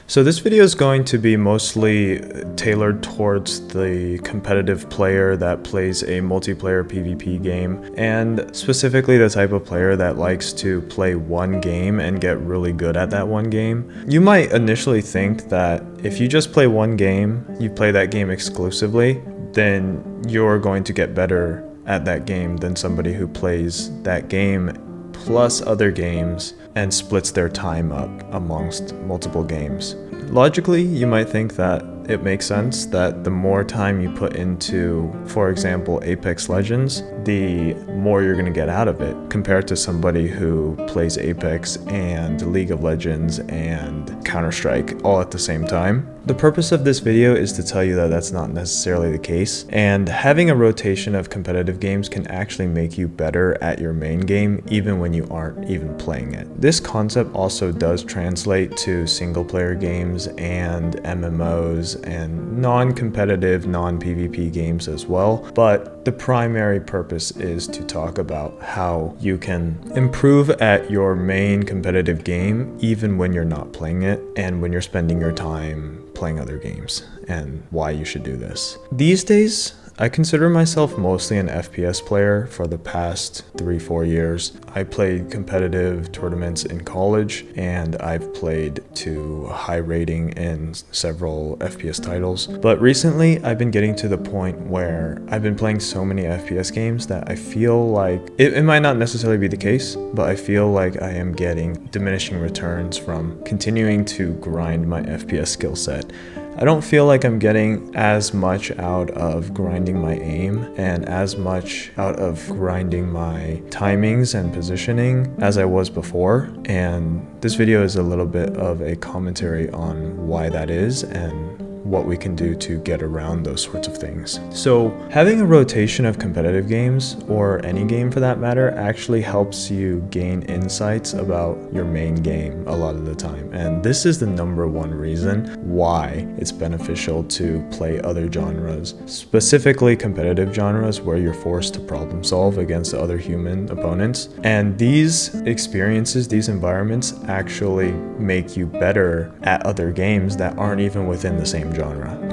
So this video is going to be mostly tailored towards the competitive player that plays a multiplayer PvP game, and specifically the type of player that likes to play one game and get really good at that one game. You might initially think that if you just play one game, you play that game exclusively, then you're going to get better at that game than somebody who plays that game plus other games and splits their time up amongst multiple games. Logically, you might think that it makes sense that the more time you put into, for example, Apex Legends, the more you're going to get out of it compared to somebody who plays Apex and League of Legends and Counter-Strike all at the same time. The purpose of this video is to tell you that that's not necessarily the case, and having a rotation of competitive games can actually make you better at your main game even when you aren't even playing it. This concept also does translate to single player games and MMOs and non-competitive, non-PvP games as well, but the primary purpose is to talk about how you can improve at your main competitive game even when you're not playing it and when you're spending your time playing other games, and why you should do this. These days, I consider myself mostly an FPS player for the past 3-4 years. I played competitive tournaments in college, and I've played to high rating in several FPS titles. But recently, I've been getting to the point where I've been playing so many FPS games that I feel like, it might not necessarily be the case, but I feel like I am getting diminishing returns from continuing to grind my FPS skill set. I don't feel like I'm getting as much out of grinding my aim and as much out of grinding my timings and positioning as I was before, and this video is a little bit of a commentary on why that is and what we can do to get around those sorts of things. So having a rotation of competitive games, or any game for that matter, actually helps you gain insights about your main game a lot of the time. And this is the number one reason why it's beneficial to play other genres, specifically competitive genres where you're forced to problem solve against other human opponents. And these experiences, these environments actually make you better at other games that aren't even within the same genre.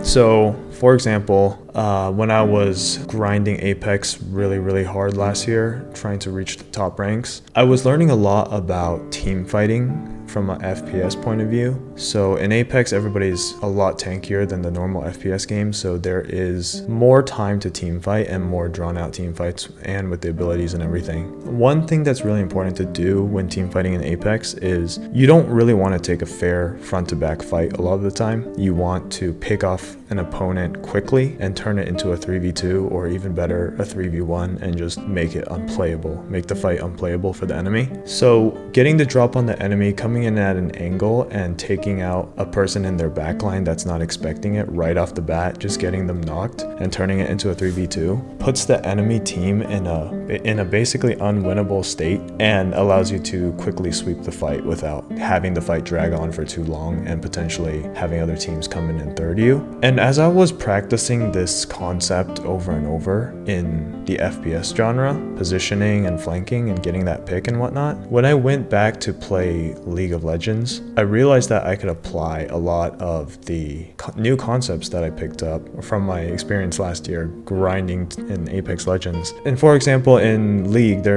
So, for example, when I was grinding Apex really hard last year, trying to reach the top ranks, I was learning a lot about team fighting from an FPS point of view. So in Apex, everybody's a lot tankier than the normal FPS game, so there is more time to team fight and more drawn out team fights, and with the abilities and everything. One thing that's really important to do when team fighting in Apex is you don't really want to take a fair front to back fight a lot of the time. You want to pick off an opponent quickly and turn it into a 3v2, or even better, a 3v1, and just make it unplayable, make the fight unplayable for the enemy. So getting the drop on the enemy, coming in at an angle and taking out a person in their backline that's not expecting it right off the bat, just getting them knocked and turning it into a 3v2, puts the enemy team in a basically unwinnable state and allows you to quickly sweep the fight without having the fight drag on for too long and potentially having other teams come in and third you. And as I was practicing this concept over and over in the FPS genre, positioning and flanking and getting that pick and whatnot, when I went back to play League of Legends, I realized that I could apply a lot of the new concepts that I picked up from my experience last year grinding in Apex Legends. And for example, in League,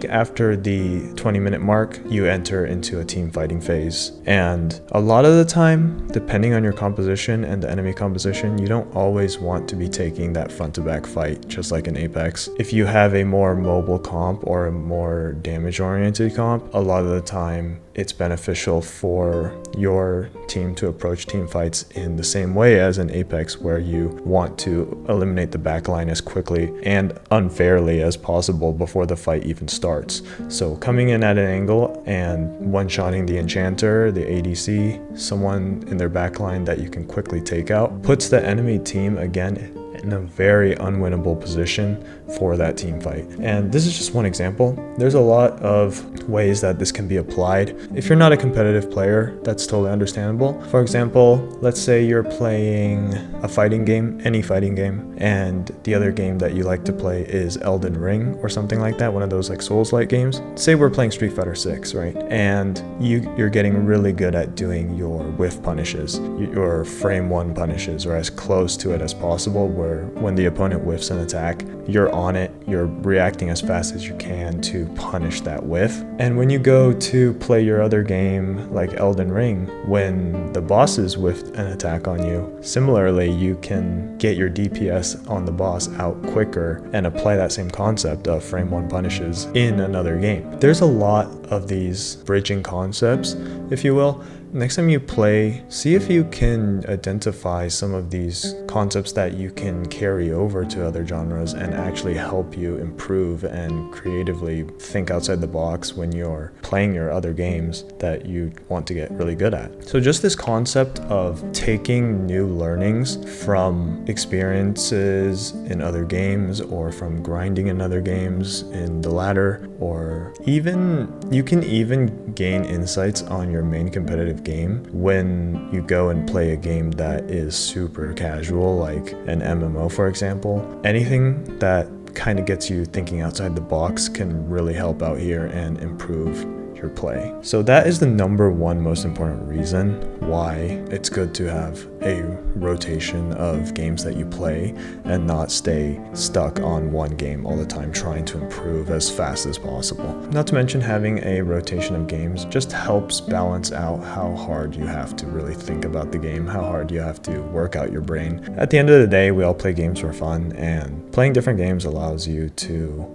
after the 20-minute mark, you enter into a team fighting phase. And a lot of the time, depending on your composition and the enemy composition, you don't always want to be taking that front to back fight, just like in Apex. If you have a more mobile comp or a more damage oriented comp, a lot of the time it's beneficial for your team to approach team fights in the same way as in Apex, where you want to eliminate the backline as quickly and unfairly as possible before the fight even starts. So coming in at an angle and one-shotting the enchanter, the ADC, someone in their backline that you can quickly take out, puts the enemy team again in a very unwinnable position for that team fight. And this is just one example. There's a lot of ways that this can be applied. If you're not a competitive player, that's totally understandable. For example, let's say you're playing a fighting game, any fighting game, and the other game that you like to play is Elden Ring or something like that, one of those like Souls-like games. Say we're playing Street Fighter 6, right? And you're getting really good at doing your whiff punishes, your frame one punishes, or as close to it as possible, where when the opponent whiffs an attack, you're on it, you're reacting as fast as you can to punish that whiff. And when you go to play your other game like Elden Ring, when the bosses whiff an attack on you, similarly you can get your DPS on the boss out quicker and apply that same concept of frame one punishes in another game. There's a lot of these bridging concepts, if you will. Next time you play, see if you can identify some of these concepts that you can carry over to other genres and actually help you improve and creatively think outside the box when you're playing your other games that you want to get really good at. So just this concept of taking new learnings from experiences in other games or from grinding in other games in the ladder, or even you can even gain insights on your main competitive game when you go and play a game that is super casual, like an MMO, for example. Anything that kind of gets you thinking outside the box can really help out here and improve your play. So that is the number one most important reason why it's good to have a rotation of games that you play and not stay stuck on one game all the time trying to improve as fast as possible. Not to mention, having a rotation of games just helps balance out how hard you have to really think about the game, how hard you have to work out your brain. At the end of the day, we all play games for fun, and playing different games allows you to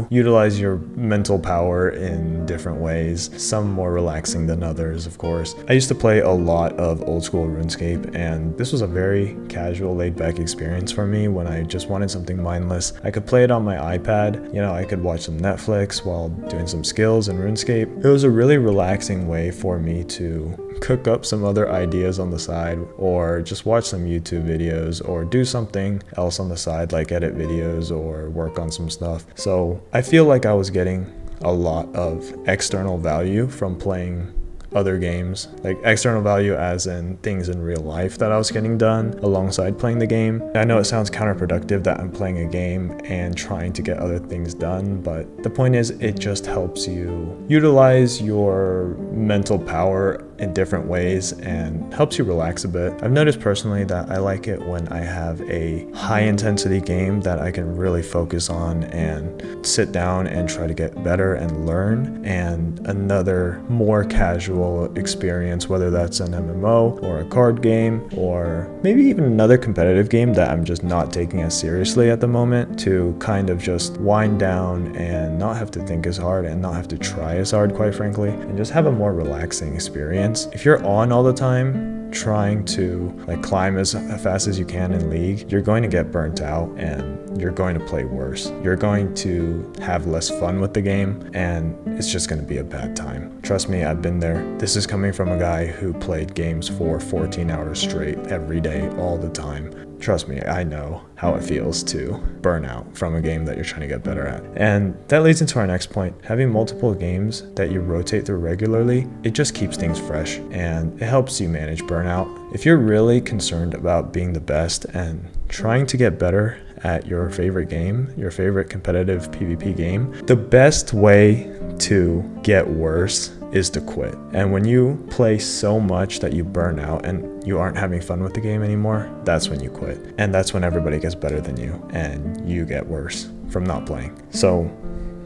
utilize your mental power in different ways, some more relaxing than others, of course. I used to play a lot of old school RuneScape, and this was a very casual, laid-back experience for me when I just wanted something mindless. I could play it on my iPad, I could watch some Netflix while doing some skills in RuneScape. It was a really relaxing way for me to cook up some other ideas on the side, or just watch some YouTube videos, or do something else on the side like edit videos or work on some stuff. So I feel like I was getting a lot of external value from playing other games, like external value as in things in real life that I was getting done alongside playing the game. I know it sounds counterproductive that I'm playing a game and trying to get other things done, but the point is it just helps you utilize your mental power in different ways and helps you relax a bit. I've noticed personally that I like it when I have a high intensity game that I can really focus on and sit down and try to get better and learn, and another more casual experience, whether that's an MMO or a card game or maybe even another competitive game that I'm just not taking as seriously at the moment, to kind of just wind down and not have to think as hard and not have to try as hard, quite frankly, and just have a more relaxing experience. If you're on all the time trying to climb as fast as you can in League, you're going to get burnt out and you're going to play worse. You're going to have less fun with the game, and it's just going to be a bad time. Trust me, I've been there. This is coming from a guy who played games for 14 hours straight every day, all the time. Trust me, I know how it feels to burn out from a game that you're trying to get better at. And that leads into our next point. Having multiple games that you rotate through regularly, it just keeps things fresh and it helps you manage burnout. If you're really concerned about being the best and trying to get better at your favorite game, your favorite competitive PvP game, the best way to get worse is to quit. And when you play so much that you burn out and you aren't having fun with the game anymore, that's when you quit. And that's when everybody gets better than you and you get worse from not playing. So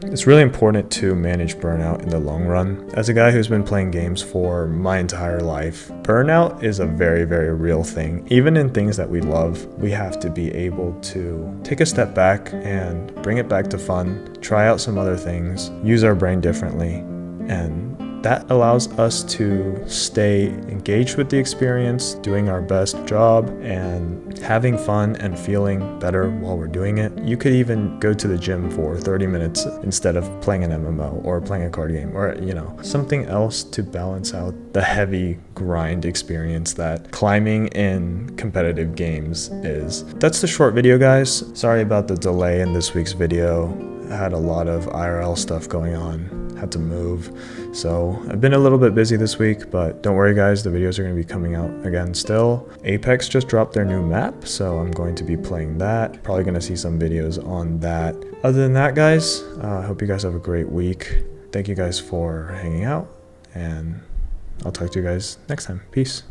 it's really important to manage burnout in the long run. As a guy who's been playing games for my entire life, burnout is a very, very real thing. Even in things that we love, we have to be able to take a step back and bring it back to fun, try out some other things, use our brain differently, and that allows us to stay engaged with the experience, doing our best job, and having fun and feeling better while we're doing it. You could even go to the gym for 30 minutes instead of playing an MMO or playing a card game, or something else to balance out the heavy grind experience that climbing in competitive games is. That's the short video, guys. Sorry about the delay in this week's video. I had a lot of IRL stuff going on, had to move, so I've been a little bit busy this week, but don't worry guys, the videos are going to be coming out again still. Apex just dropped their new map, so I'm going to be playing that. Probably going to see some videos on that. Other than that, guys, I hope you guys have a great week. Thank you guys for hanging out, and I'll talk to you guys next time. Peace.